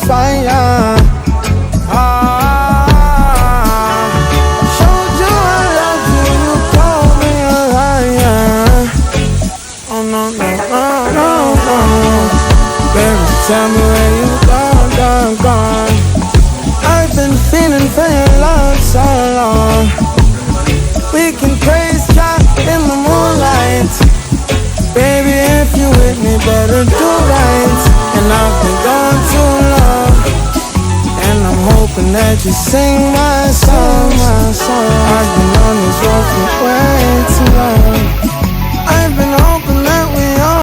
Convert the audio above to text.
fire. Showed you I love you, you called me a liar. Oh no, no, no, no, no. Baby, tell me where you gone, gone, gone. I've been feeling for your love so long. We can praise God in the moonlight. Baby, if you with me, better do right. And I've been gone too long, and I'm hoping that you sing my song. I've been on this road for way too long.